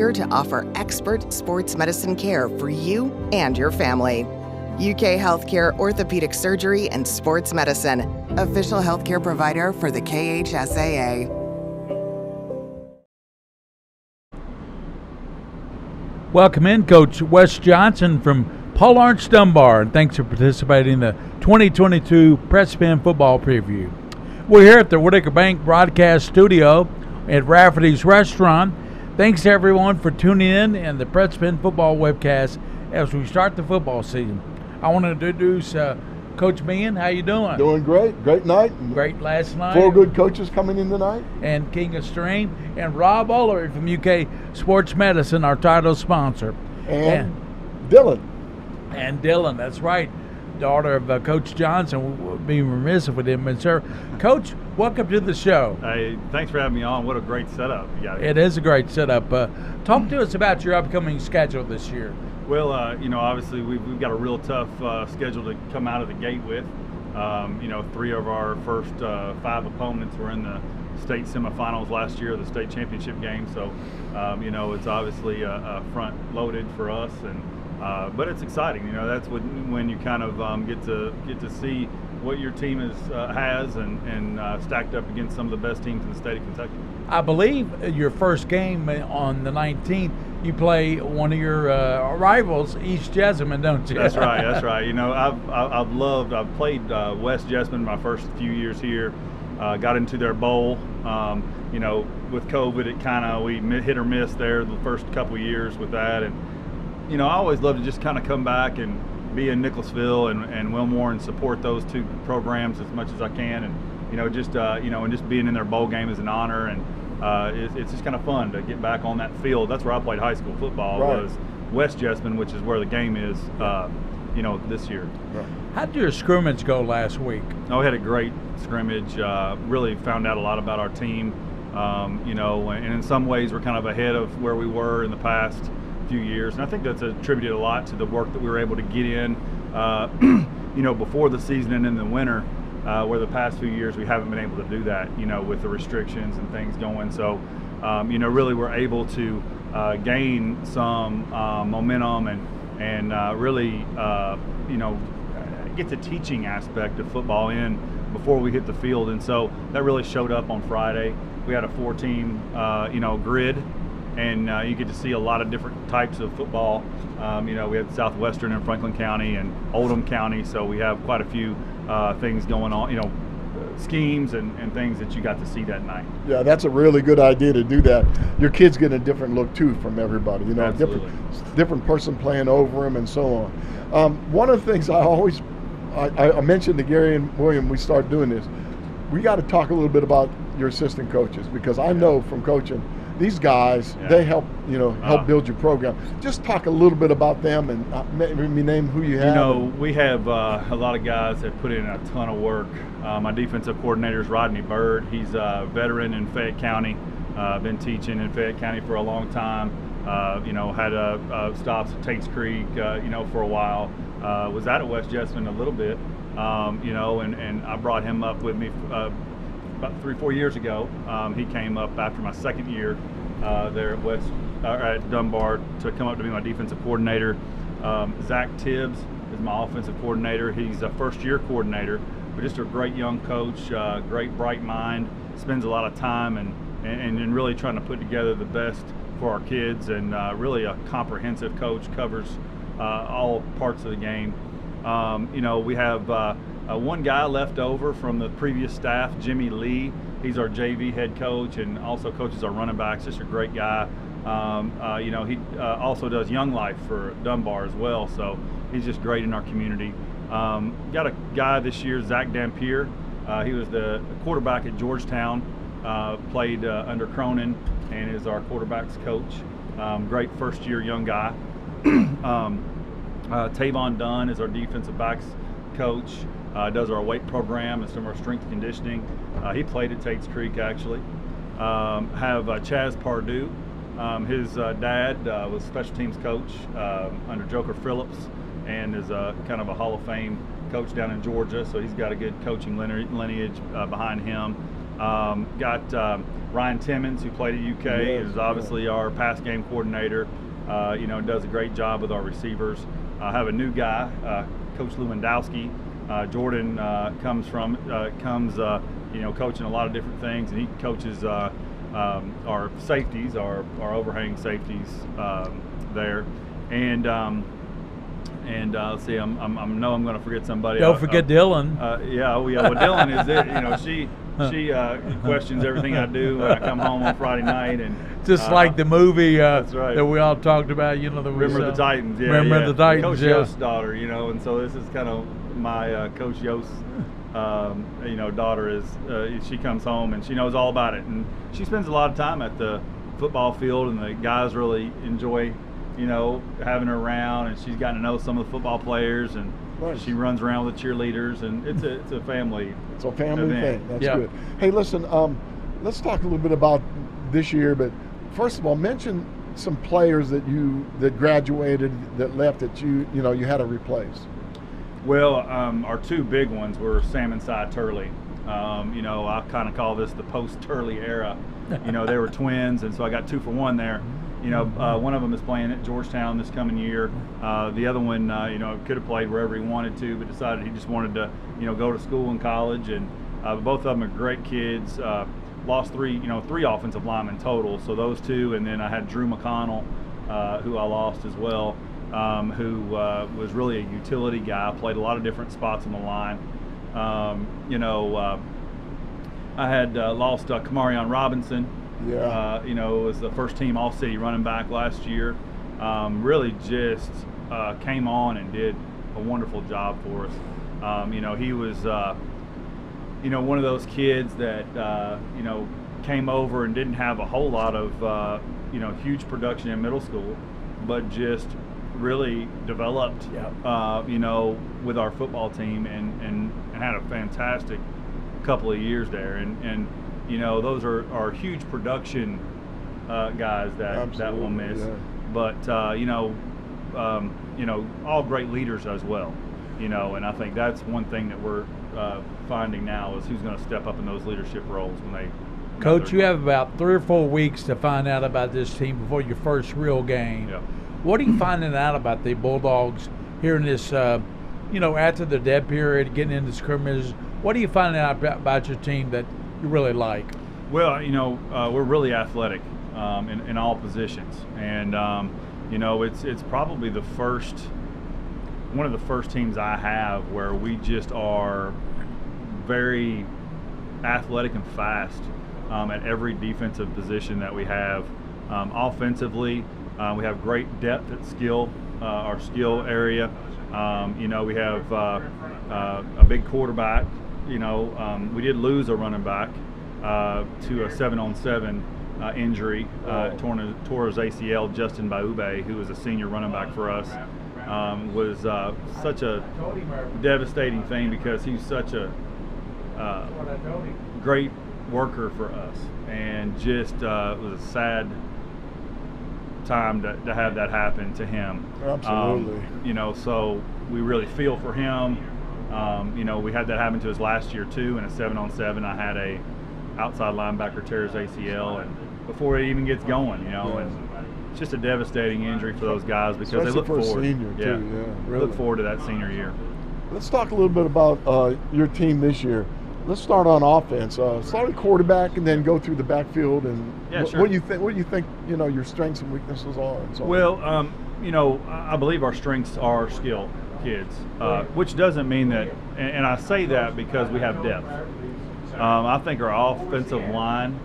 here to offer expert sports medicine care for you and your family. UK Healthcare Orthopedic Surgery and Sports Medicine, official healthcare provider for the KHSAA. Welcome in, Coach Wes Johnson from Paul Arch Dunbar, and thanks for participating in the 2022 Pressman Football Preview. We're here at the Whitaker Bank Broadcast Studio at Rafferty's Restaurant. Thanks to everyone for tuning in the Pressman Football webcast as we start the football season. I want to introduce Coach Meehan. How you doing? Doing great. Great night. Great last night. 4 good coaches coming in tonight. And King of Stream. And Rob Ullery from UK Sports Medicine, our title sponsor. And Dylan. And Dylan, that's right. Daughter of Coach Johnson. We'll be remiss if we didn't mention her. Coach, welcome to the show. Hey, thanks for having me on. What a great setup you got here. It is a great setup. Talk to us about your upcoming schedule this year. Well, obviously we've got a real tough schedule to come out of the gate with. 3 of our first 5 opponents were in the state semifinals last year, the state championship game. So, it's obviously front loaded for us, but it's exciting. That's when you kind of get to see what your team has and stacked up against some of the best teams in the state of Kentucky. I believe your first game on the 19th, you play one of your rivals, East Jessamine, don't you? That's right. That's right. I've played West Jessamine my first few years here. Got into their bowl. With COVID, we hit or miss there the first couple of years with that, and I always love to just kind of come back and be in Nicholasville and Wilmore and support those 2 programs as much as I can, and just being in their bowl game is an honor, and it's just kind of fun to get back on that field. That's where I played high school football. Right. Was West Jessamine, which is where the game is, this year. Right. How did your scrimmage go last week? Oh, we had a great scrimmage. Really found out a lot about our team. And in some ways we're kind of ahead of where we were in the past few years, and I think that's attributed a lot to the work that we were able to get in, before the season and in the winter, where the past few years we haven't been able to do that, with the restrictions and things going. So, really we're able to gain some momentum and really, get the teaching aspect of football in before we hit the field, and so that really showed up on Friday. We had a 4-team, grid. And you get to see a lot of different types of football. We had Southwestern and Franklin County and Oldham County, so we have quite a few things going on, schemes and things that you got to see that night. Yeah, that's a really good idea to do that. Your kids get a different look too from everybody. Different person playing over them and so on. One of the things I mentioned to Gary and William, we start doing this. We got to talk a little bit about your assistant coaches, because I know from coaching, these guys, they help build your program. Just talk a little bit about them and maybe name who you have. We have a lot of guys that put in a ton of work. My defensive coordinator is Rodney Bird. He's a veteran in Fayette County. Been teaching in Fayette County for a long time. Had stops at Tate's Creek, for a while. Was out at West Jessamine a little bit, and I brought him up with me about 3-4 years ago. He came up after my second year there at Dunbar to come up to be my defensive coordinator. Zach Tibbs is my offensive coordinator. He's a first-year coordinator, but just a great young coach, great bright mind, spends a lot of time and really trying to put together the best for our kids, and really a comprehensive coach, covers all parts of the game. We have one guy left over from the previous staff, Jimmy Lee. He's our JV head coach and also coaches our running backs. Just a great guy. He also does Young Life for Dunbar as well, so he's just great in our community. Got a guy this year, Zach Dampier. He was the quarterback at Georgetown, played under Cronin, and is our quarterbacks coach. Great first-year young guy. Tavon Dunn is our defensive backs coach. Does our weight program and some of our strength conditioning. He played at Tate's Creek, actually. Have Chaz Pardue. His dad was special teams coach under Joker Phillips, and is kind of a Hall of Fame coach down in Georgia, so he's got a good coaching lineage behind him. Got Ryan Timmons, who played at UK, is obviously our pass game coordinator. Does a great job with our receivers. I have a new guy, Coach Lewandowski. Jordan comes coaching a lot of different things, and he coaches our safeties, our overhang safeties there. And let's see, I know I'm going to forget somebody. Don't forget Dylan. Well, Dylan is it. She questions everything I do when I come home on Friday night, and just like the movie that's right. that we all talked about. Remember the Titans. Remember the Titans. Coach Yost's daughter. And so this is kind of my Coach Yost's daughter. Is she comes home and she knows all about it, and she spends a lot of time at the football field, and the guys really enjoy having her around, and she's gotten to know some of the football players, and she runs around with the cheerleaders, and it's a family. It's a family event. thing. That's good. Hey, listen, let's talk a little bit about this year, but first of all, mention some players that graduated, that left, that you had to replace. Well, our two big ones were Sam and Cy Turley. I kind of call this the post-Turley era. They were twins, and so I got 2 for 1 there. One of them is playing at Georgetown this coming year. The other one, could have played wherever he wanted to, but decided he just wanted to, go to school and college. And both of them are great kids. Lost 3 offensive linemen total. So those 2, and then I had Drew McConnell, who I lost as well, who was really a utility guy. Played a lot of different spots on the line. I had lost Kamarion Robinson. Was the first team All-City running back last year. Really just came on and did a wonderful job for us. He was, one of those kids that, came over and didn't have a whole lot of, huge production in middle school, but just really developed, with our football team and had a fantastic couple of years there. And those are huge production guys that we'll miss. Yeah. But all great leaders as well. And I think that's one thing that we're finding now is who's going to step up in those leadership roles when they. Coach, you have about 3 or 4 weeks to find out about this team before your first real game. Yeah. What are you finding out about the Bulldogs here in this, after the dead period, getting into scrimmages? What are you finding out about your team that you really like? Well, we're really athletic in all positions, and it's probably one of the first teams I have where we just are very athletic and fast at every defensive position that we have. Offensively, we have great depth at skill, our skill area. We have a big quarterback. We did lose a running back to a 7-on-7 injury, tore his ACL. Justin Baube, who was a senior running back for us, was such a devastating thing because he's such a great worker for us, and just it was a sad time to have that happen to him. Absolutely. So we really feel for him. We had that happen to us last year too in a 7-on-7. I had a outside linebacker tear his ACL, and before it even gets going, and it's just a devastating injury for those guys because especially they look for forward. A senior too, really. Look forward to that senior year. Let's talk a little bit about your team this year. Let's start on offense. Start at quarterback and then go through the backfield. And sure. What do you think? Your strengths and weaknesses are. And so well, I believe our strengths are skill kids, which doesn't mean that. And I say that because we have depth. I think our offensive line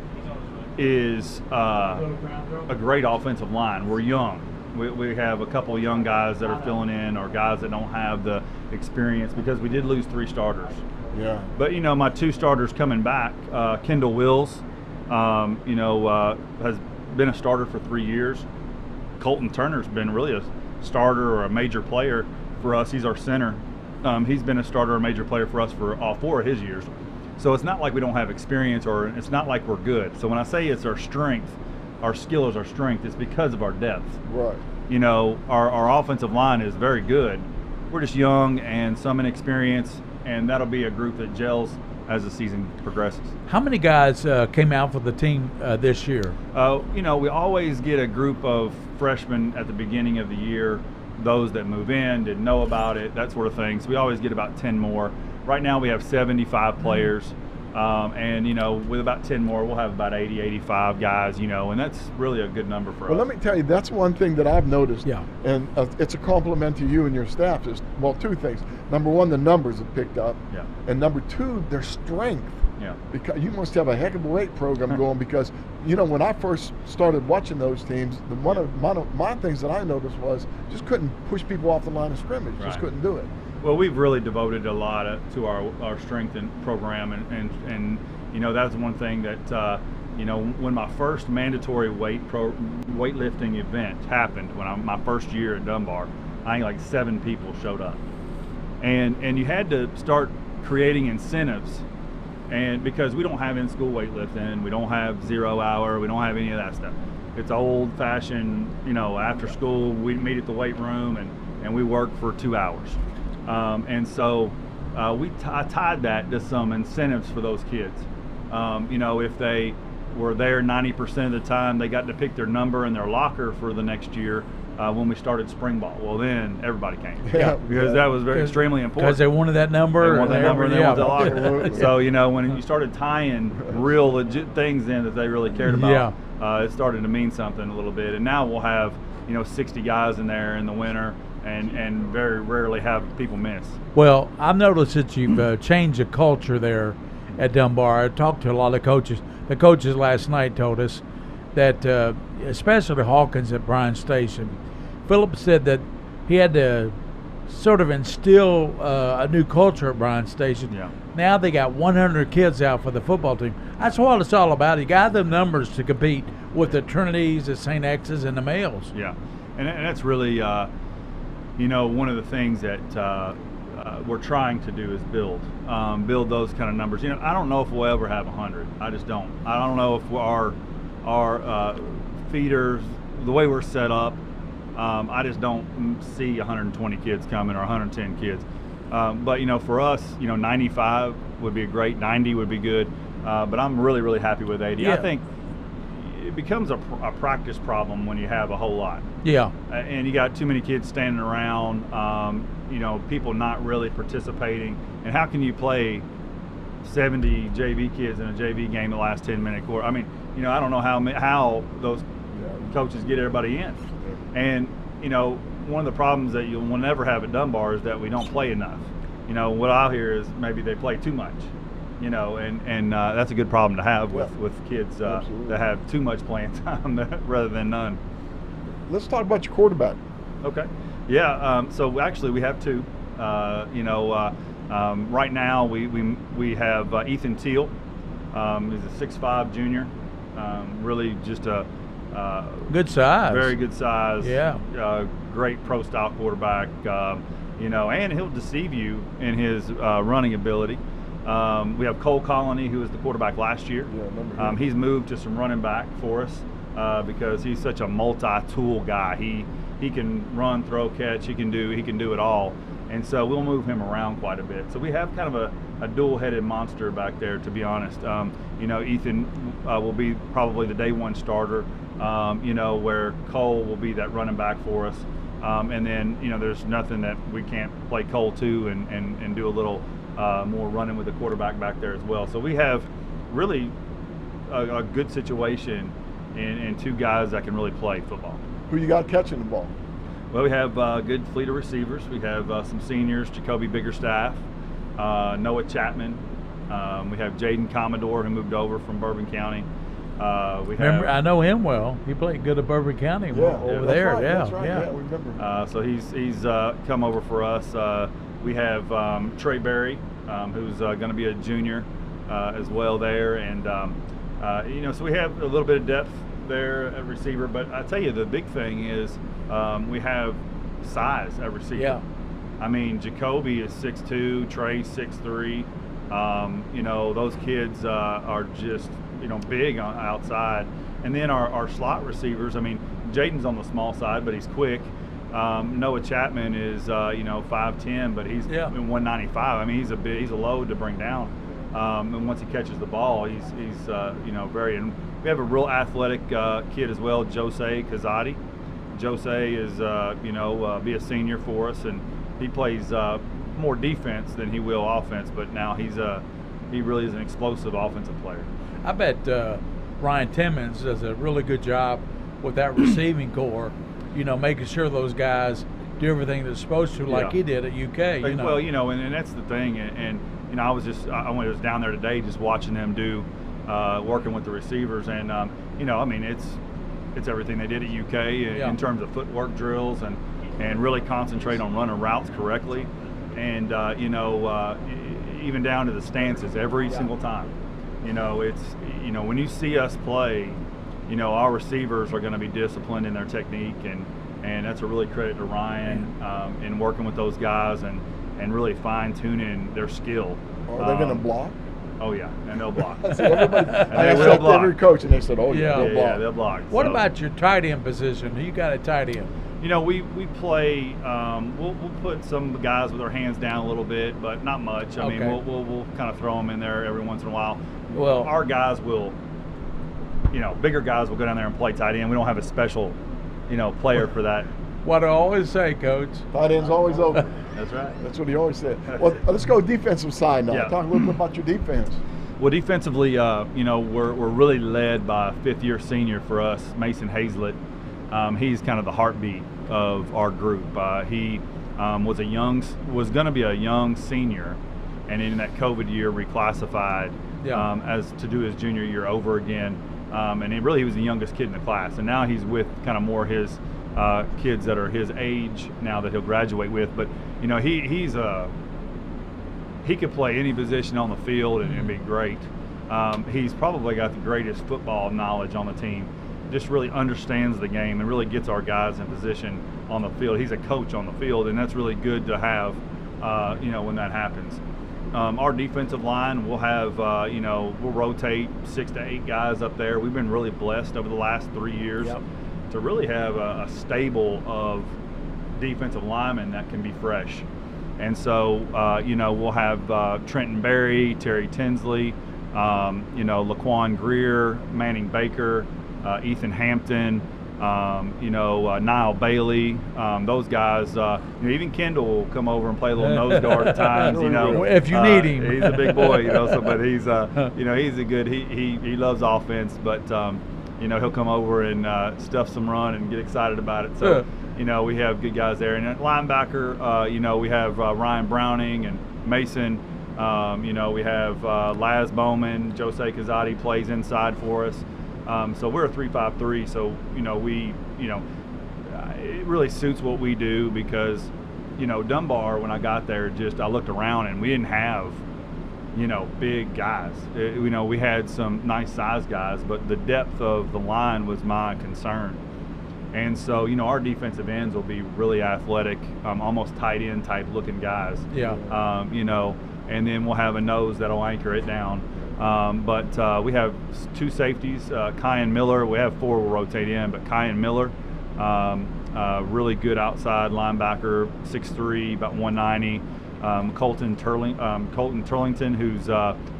is a great offensive line. We're young. We have a couple of young guys that are filling in, or guys that don't have the experience because we did lose 3 starters. Yeah. But my 2 starters coming back, Kendall Wills, has been a starter for 3 years. Colton Turner's been really a starter or a major player for us. He's our center. He's been a starter or a major player for us for all 4 of his years. So it's not like we don't have experience, or it's not like we're good. So when I say it's our strength, our skill is our strength, it's because of our depth. Right. Our offensive line is very good. We're just young and some inexperience, and that'll be a group that gels as the season progresses. How many guys came out for the team this year? We always get a group of freshmen at the beginning of the year, those that move in, didn't know about it, that sort of thing. So we always get about 10 more. Right now we have 75 players. And, with about 10 more, we'll have about 80, 85 guys, and that's really a good number for us. Well, let me tell you, that's one thing that I've noticed. Yeah. And it's a compliment to you and your staff. Two things. Number one, the numbers have picked up. Yeah. And number two, their strength. Yeah. Because you must have a heck of a weight program going because, when I first started watching those teams, one of my things that I noticed was just couldn't push people off the line of scrimmage. Right. Just couldn't do it. Well, we've really devoted a lot to our strength and program, and that's one thing that when my first mandatory weightlifting event happened my first year at Dunbar, I think like 7 people showed up, and you had to start creating incentives, and because we don't have in-school weightlifting, we don't have 0 hour, we don't have any of that stuff. It's old-fashioned, after school we meet at the weight room and we work for 2 hours. I tied that to some incentives for those kids. If they were there 90% of the time, they got to pick their number in their locker for the next year when we started spring ball. Well, then everybody came. Because that was extremely important. Because they wanted that number. They wanted that number and they wanted the locker. So, when you started tying real legit things in that they really cared about, it started to mean something a little bit. And now we'll have, 60 guys in there in the winter. And very rarely have people miss. Well, I've noticed that you've changed the culture there at Dunbar. I talked to a lot of coaches. The coaches last night told us that, especially Hawkins at Bryan Station, Philip said that he had to sort of instill a new culture at Bryan Station. Yeah. Now they got 100 kids out for the football team. That's what it's all about. You got the numbers to compete with the Trinities, the St. X's, and the males. Yeah, and that's really... one of the things that we're trying to do is build those kind of numbers. I don't know if we'll ever have 100. I just don't. I don't know if our feeders, the way we're set up, I just don't see 120 kids coming or 110 kids. But for us, 95 would be great. 90 would be good. But I'm really, really happy with 80. Yeah. I think it becomes a practice problem when you have a whole lot. Yeah. And you got too many kids standing around, people not really participating. And how can you play 70 JV kids in a JV game the last 10-minute quarter? I mean, I don't know how those coaches get everybody in. And, one of the problems that you'll never have at Dunbar is that we don't play enough. What I hear is maybe they play too much. And that's a good problem to have with kids that have too much playing time rather than none. Let's talk about your quarterback. Okay. Yeah. So actually, we have 2. Right now we have Ethan Thiel. He's a 6'5" junior. Really just a good size. Very good size. Yeah. Great pro style quarterback. And he'll deceive you in his running ability. We have Cole Colony, who was the quarterback last year. Yeah, I remember him. He's moved to some running back for us because he's such a multi-tool guy. He can run, throw, catch. He can do it all. And so we'll move him around quite a bit. So we have kind of a dual-headed monster back there, to be honest. Ethan will be probably the day one starter. Where Cole will be that running back for us. And then there's nothing that we can't play Cole too and do a little. More running with the quarterback back there as well. So we have really a good situation and 2 guys that can really play football. Who you got catching the ball? Well, we have good fleet of receivers. We have some seniors, Jacoby Biggerstaff, Noah Chapman. We have Jaden Commodore, who moved over from Bourbon County. I know him well. He played good at Bourbon County over there. Right, yeah, that's right. yeah. We remember. So he's come over for us. We have Trey Berry, who's going to be a junior as well there, and so we have a little bit of depth there at receiver. But I tell you, the big thing is we have size at receiver. Yeah. I mean, Jacoby is 6'2", Trey 6'3". Those kids are just big on outside, and then our slot receivers. I mean, Jaden's on the small side, but he's quick. Noah Chapman is 5'10", but he's 195. I mean, he's a load to bring down. And once he catches the ball, he's very. And we have a real athletic kid as well, Jose Kazadi. Jose is be a senior for us, and he plays more defense than he will offense. But now he really is an explosive offensive player. I bet Ryan Timmons does a really good job with that receiving core. Making sure those guys do everything they're supposed to, like he did at UK. Well, and that's the thing. And I was down there today just watching them do working with the receivers, and it's everything they did at UK in terms of footwork drills and really concentrate on running routes correctly, and even down to the stances every single time. It's when you see us play, our receivers are going to be disciplined in their technique, and that's a really credit to Ryan in working with those guys and really fine-tuning their skill. Are they going to block? Oh, yeah, and they'll block. I asked every coach, and they said, they'll block. Yeah, they'll block. What about your tight end position? You got a tight end. We play. We'll put some guys with their hands down a little bit, but not much. I mean, we'll kind of throw them in there every once in a while. Well, our guys will, bigger guys will go down there and play tight end. We don't have a special, player for that. What I always say, Coach. Tight end's always open. That's right. That's what he always said. Well, let's go defensive side now. Talk a little bit about your defense. Well, defensively, we're really led by a fifth-year senior for us, Mason Hazlett. He's kind of the heartbeat of our group. He was going to be a young senior, and in that COVID year reclassified as to do his junior year over again. And he was the youngest kid in the class, and now he's with kind of more his kids that are his age now that he'll graduate with. But he could play any position on the field and be great. He's probably got the greatest football knowledge on the team. Just really understands the game and really gets our guys in position on the field. He's a coach on the field, and that's really good to have, when that happens. Our defensive line, we'll have, we'll rotate 6 to 8 guys up there. We've been really blessed over the last 3 years to really have a stable of defensive linemen that can be fresh. And so, we'll have Trenton Berry, Terry Tinsley, Laquan Greer, Manning Baker, Ethan Hampton, Niall Bailey, those guys. Even Kendall will come over and play a little nose guard at times. If you need him, he's a big boy. But he's he's a good. He loves offense, but he'll come over and stuff some run and get excited about it. So we have good guys there. And at linebacker, we have Ryan Browning and Mason. We have Laz Bowman. Jose Kazadi plays inside for us. So we're a 3-5-3. So it really suits what we do because Dunbar, when I got there, I looked around and we didn't have big guys. We had some nice size guys, but the depth of the line was my concern. And so our defensive ends will be really athletic, almost tight end type looking guys. And then we'll have a nose that'll anchor it down. But we have 2 safeties, Kyan Miller. We have 4 we'll rotate in, but Kyan Miller, really good outside linebacker, 6'3", about 190. Colton Turlington, who's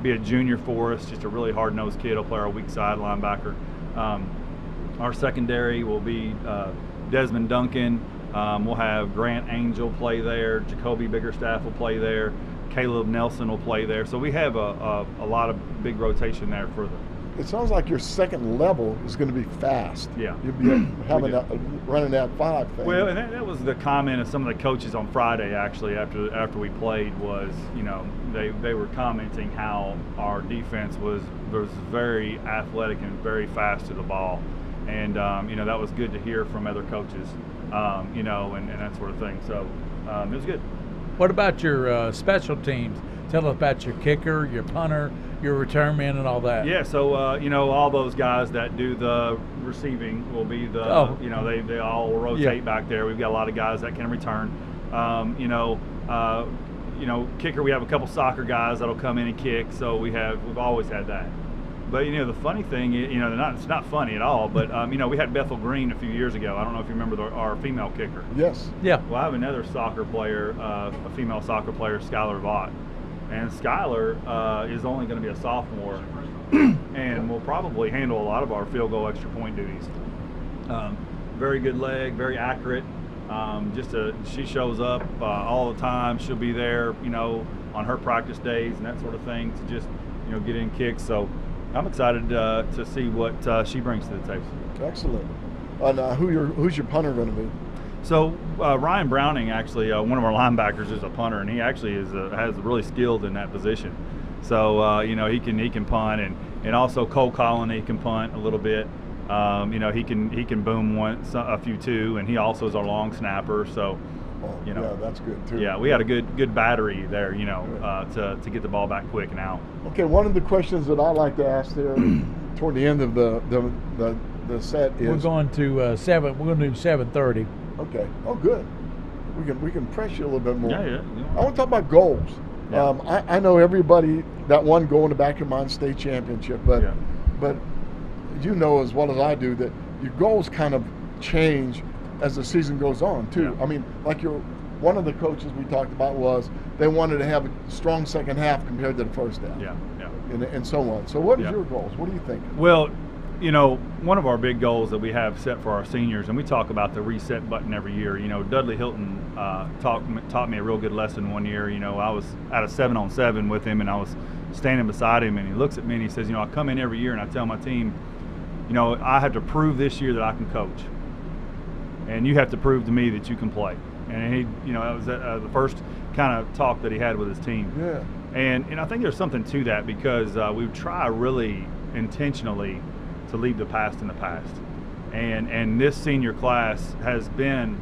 be a junior for us, just a really hard-nosed kid. He'll play our weak side linebacker. Our secondary will be Desmond Duncan. We'll have Grant Angel play there. Jacoby Biggerstaff will play there. Caleb Nelson will play there. So we have a lot of big rotation there for them. It sounds like your second level is going to be fast. Yeah. You'll be running that 5 thing. Well, and that was the comment of some of the coaches on Friday, actually, after we played, was, they were commenting how our defense was very athletic and very fast to the ball. And, that was good to hear from other coaches, and that sort of thing. So it was good. What about your special teams? Tell us about your kicker, your punter, your return man, and all that. Yeah, so all those guys that do the receiving will be they all rotate back there. We've got a lot of guys that can return. Kicker, we have a couple soccer guys that'll come in and kick. So we've always had that. But the funny thing, it's not funny at all. But we had Bethel Green a few years ago. I don't know if you remember our female kicker. Yes. Yeah. Well, I have another soccer player, a female soccer player, Skylar Vaught. And Skylar is only going to be a sophomore and will probably handle a lot of our field goal extra point duties. Very good leg, very accurate. She shows up all the time. She'll be there, on her practice days and that sort of thing to just, get in kicks. So I'm excited to see what she brings to the table. Excellent. And who's your punter going to be? So Ryan Browning, actually, one of our linebackers, is a punter, and he actually has really skilled in that position. So he can punt, and also Cole Colony can punt a little bit. He can boom a few too, and he also is our long snapper. So, yeah, that's good too. Yeah, we had a good battery there, to get the ball back quick and out. Okay, one of the questions that I like to ask there toward the end of the set is we're going to 7. We're going to do 7:30. Okay. Oh, good. We can press you a little bit more. Yeah. I want to talk about goals. Yeah. I know everybody that one goal in the back of your mind, state championship, but you know as well as I do that your goals kind of change as the season goes on too. Yeah. I mean, like one of the coaches we talked about was they wanted to have a strong second half compared to the first half. Yeah. And so on. So what is your goals? What do you think? Well, one of our big goals that we have set for our seniors, and we talk about the reset button every year. Dudley Hilton taught me a real good lesson one year. I was at a 7-on-7 with him, and I was standing beside him, and he looks at me and he says, I come in every year and I tell my team, I have to prove this year that I can coach, and you have to prove to me that you can play. And he, that was the first kind of talk that he had with his team. Yeah. And I think there's something to that because we try really intentionally to leave the past in the past. And this senior class has been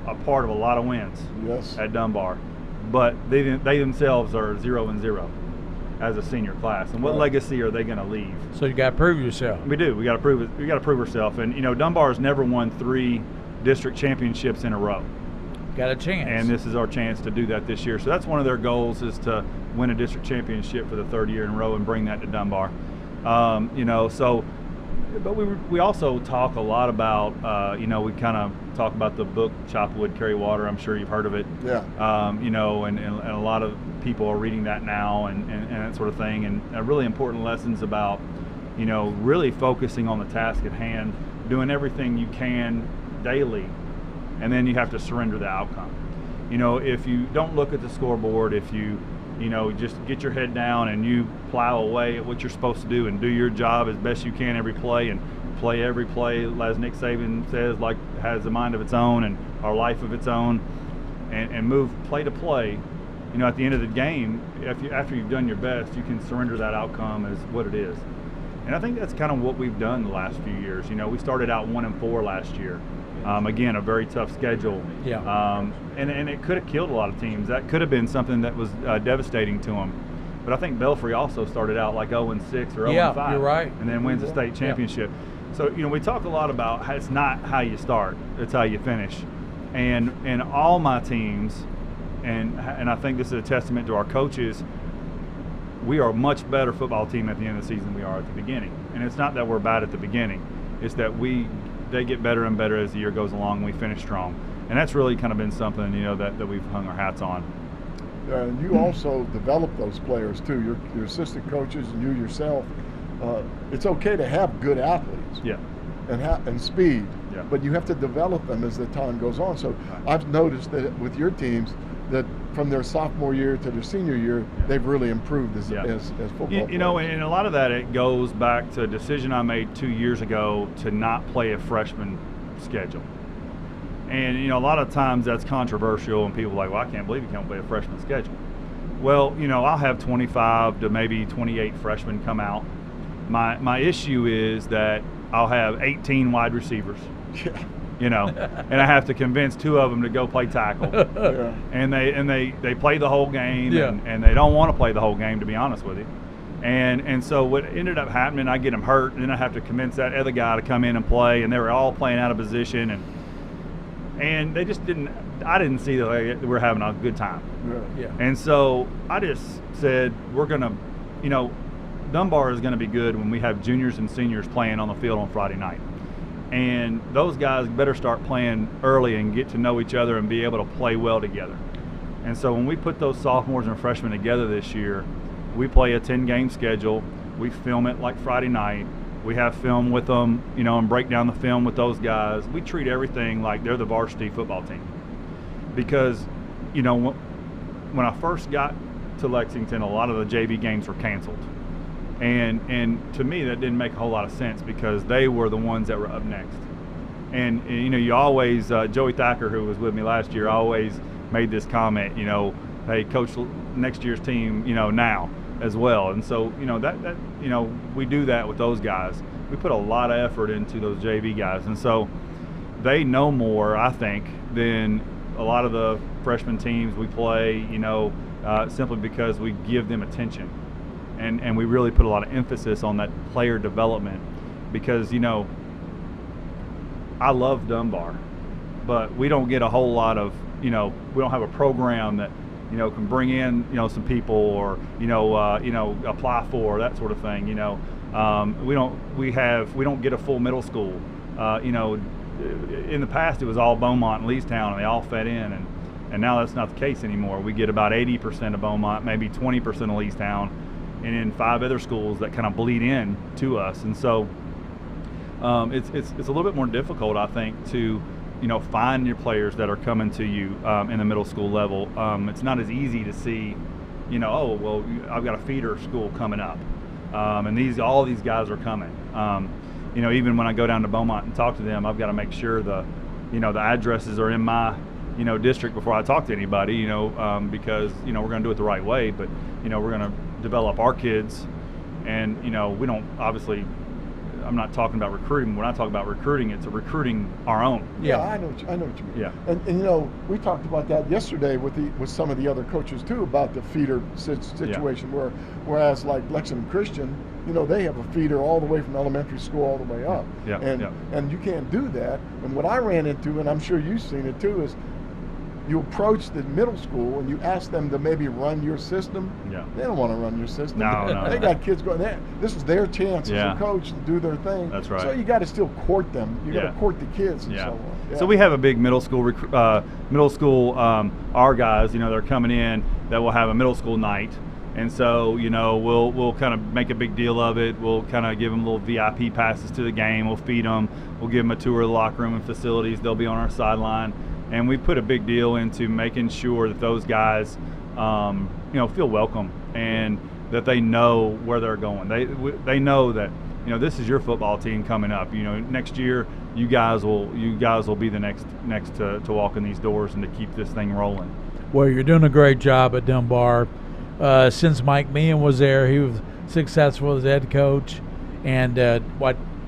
a part of a lot of wins at Dunbar. But they themselves are 0-0 as a senior class. And what legacy are they going to leave? So you got to prove yourself. We do. We got to prove it. We got to prove ourselves. And Dunbar has never won 3 district championships in a row. Got a chance. And this is our chance to do that this year. So that's one of their goals, is to win a district championship for the 3rd year in a row and bring that to Dunbar. But we also talk a lot about, we kind of talk about the book Chop Wood, Carry Water. I'm sure you've heard of it. Yeah. And a lot of people are reading that now and that sort of thing. And really important lessons about, really focusing on the task at hand, doing everything you can daily, and then you have to surrender the outcome. If you don't look at the scoreboard, if you just get your head down and you plow away at what you're supposed to do and do your job as best you can every play, and play every play, as Nick Saban says, like has a mind of its own and our life of its own, and move play to play. At the end of the game, after you've done your best, you can surrender that outcome as what it is. And I think that's kind of what we've done the last few years. We started out 1-4 last year. Again, a very tough schedule. Yeah. And it could have killed a lot of teams. That could have been something that was devastating to them. But I think Belfry also started out like 0-6 or 0-5. Yeah, you're right. And then wins the state championship. So, we talk a lot about how it's not how you start, it's how you finish. And all my teams, and I think this is a testament to our coaches, we are a much better football team at the end of the season than we are at the beginning. And it's not that we're bad at the beginning. It's that they get better and better as the year goes along, and we finish strong. And that's really kind of been something, that we've hung our hats on. And you also develop those players too, your assistant coaches and you yourself. It's okay to have good athletes. Yeah. And speed. Yeah. But you have to develop them as the time goes on. So I've noticed that with your teams, that from their sophomore year to their senior year, they've really improved as football players. And a lot of that, it goes back to a decision I made 2 years ago to not play a freshman schedule. And, a lot of times that's controversial, and people are like, well, I can't believe you can't play a freshman schedule. Well, I'll have 25 to maybe 28 freshmen come out. My issue is that I'll have 18 wide receivers. Yeah. And I have to convince 2 of them to go play tackle. Yeah. And they play the whole game, Yeah. and they don't want to play the whole game, to be honest with you. And so what ended up happening, I get them hurt, and then I have to convince that other guy to come in and play, and they were all playing out of position, and they just I didn't see that they were having a good time. Yeah. And so I just said, we're going to, Dunbar is going to be good when we have juniors and seniors playing on the field on Friday night. And those guys better start playing early and get to know each other and be able to play well together. And so when we put those sophomores and freshmen together this year, we play a 10-game schedule. We film it like Friday night. We have film with them, and break down the film with those guys. We treat everything like they're the varsity football team. Because, when I first got to Lexington, a lot of the JV games were canceled. And to me, that didn't make a whole lot of sense because they were the ones that were up next. And you always, Joey Thacker, who was with me last year, always made this comment, hey, coach next year's team, now as well. And so, we do that with those guys. We put a lot of effort into those JV guys. And so they know more, I think, than a lot of the freshman teams we play, simply because we give them attention. And we really put a lot of emphasis on that player development because, I love Dunbar, but we don't get a whole lot of, we don't have a program that, can bring in, some people or, apply for that sort of thing. We don't get a full middle school. In the past it was all Beaumont and Leestown and they all fed in, and now that's not the case anymore. We get about 80% of Beaumont, maybe 20% of Leestown, and then 5 other schools that kind of bleed in to us. And so it's a little bit more difficult, I think, to find your players that are coming to you in the middle school level. It's not as easy to see, I've got a feeder school coming up, and all these guys are coming. Even when I go down to Beaumont and talk to them, I've got to make sure the addresses are in my district before I talk to anybody. Because we're going to do it the right way, but we're going to develop our kids, and we don't obviously. I'm not talking about recruiting. When I talk about recruiting, it's recruiting our own. Yeah, I know what you mean. Yeah, and we talked about that yesterday with some of the other coaches too about the feeder situation. Whereas like Lexington Christian, they have a feeder all the way from elementary school all the way up. Yeah, and you can't do that. And what I ran into, and I'm sure you've seen it too, is you approach the middle school and you ask them to maybe run your system. Yeah. They don't want to run your system. No. They got kids going there. This is their chance as a coach to do their thing. That's right. So you got to still court them. You got to court the kids and so on. Yeah. So we have a big middle school, our guys, they're coming in that will have a middle school night. And so, we'll kind of make a big deal of it. We'll kind of give them little VIP passes to the game. We'll feed them. We'll give them a tour of the locker room and facilities. They'll be on our sideline. And we put a big deal into making sure that those guys, feel welcome and that they know where they're going. They know that, this is your football team coming up. Next year you guys will be the next to walk in these doors and to keep this thing rolling. Well, you're doing a great job at Dunbar. Since Mike Meehan was there, he was successful as head coach, and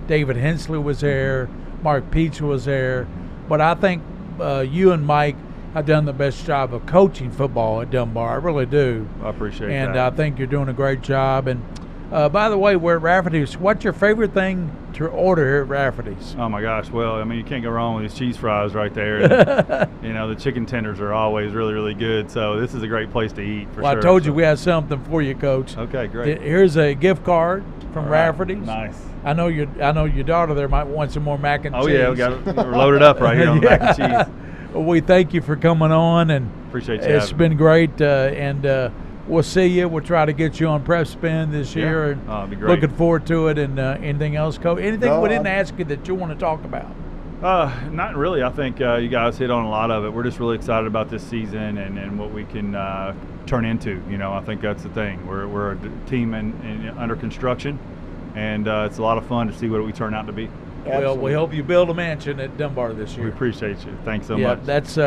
David Hensley was there, Mark Peach was there, but I think you and Mike have done the best job of coaching football at Dunbar. I really do. I appreciate that. And I think you're doing a great job. And by the way, we're at Rafferty's. What's your favorite thing to order here at Rafferty's? Oh my gosh! Well, you can't go wrong with these cheese fries right there. And, the chicken tenders are always really, really good. So this is a great place to eat for sure. I told you we have something for you, Coach. Okay, great. Here's a gift card from Rafferty's. Nice. I know your daughter there might want some more mac and cheese. Oh yeah, we're loaded up right here on the mac and cheese. Well, we thank you for coming on, and appreciate you. It's been great, and we'll see you. We'll try to get you on Prep Spin this year. And it'd be great. Looking forward to it. And anything else, Coach? Anything we didn't ask you that you want to talk about? Not really. I think you guys hit on a lot of it. We're just really excited about this season and what we can turn into. I think that's the thing. We're a team under construction, and it's a lot of fun to see what we turn out to be. Well, we hope you build a mansion at Dunbar this year. We appreciate you. Thanks so much. That's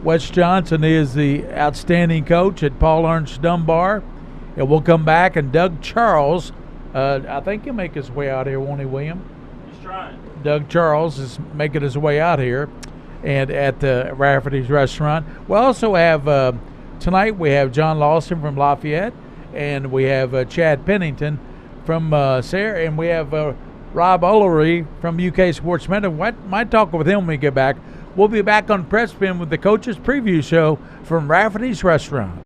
Wes Johnson is the outstanding coach at Paul Ernst Dunbar. And we'll come back, and Doug Charles, I think he'll make his way out here, won't he, William? He's trying. Doug Charles is making his way out here and at the Rafferty's restaurant. We also have, tonight we have John Lawson from Lafayette, and we have Chad Pennington from Sarah, and we have Rob Ullery from UK Sports Medicine. Might talk with him when we get back. We'll be back on Prep Spin with the Coaches Preview Show from Rafferty's Restaurant.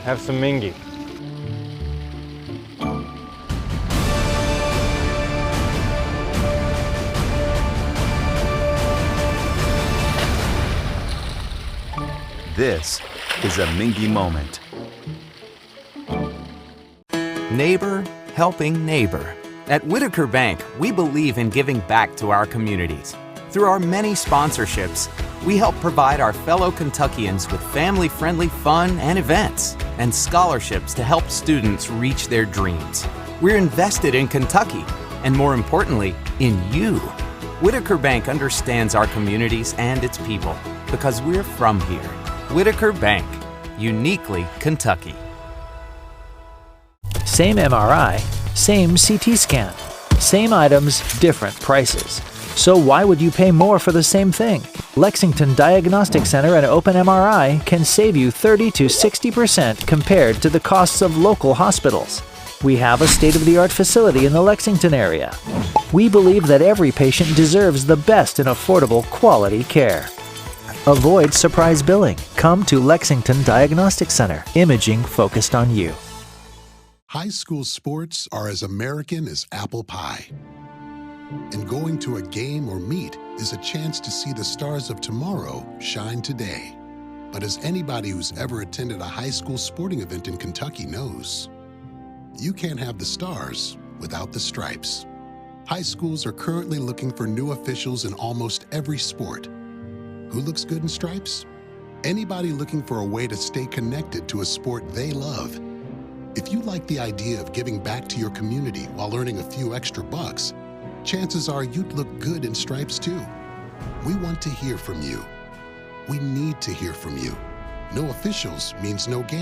Have some Mingy. This is a Mingy moment. Neighbor helping neighbor. At Whitaker Bank, we believe in giving back to our communities. Through our many sponsorships, we help provide our fellow Kentuckians with family-friendly fun and events, and scholarships to help students reach their dreams. We're invested in Kentucky, and more importantly, in you. Whitaker Bank understands our communities and its people because we're from here. Whitaker Bank, uniquely Kentucky. Same MRI, same CT scan. Same items, different prices. So why would you pay more for the same thing? Lexington Diagnostic Center and Open MRI can save you 30 to 60% compared to the costs of local hospitals. We have a state-of-the-art facility in the Lexington area. We believe that every patient deserves the best in affordable, quality care. Avoid surprise billing. Come to Lexington Diagnostic Center. Imaging focused on you. High school sports are as American as apple pie. And going to a game or meet is a chance to see the stars of tomorrow shine today. But as anybody who's ever attended a high school sporting event in Kentucky knows, you can't have the stars without the stripes. High schools are currently looking for new officials in almost every sport. Who looks good in stripes? Anybody looking for a way to stay connected to a sport they love. If you like the idea of giving back to your community while earning a few extra bucks, chances are you'd look good in stripes too. We want to hear from you. We need to hear from you. No officials means no game.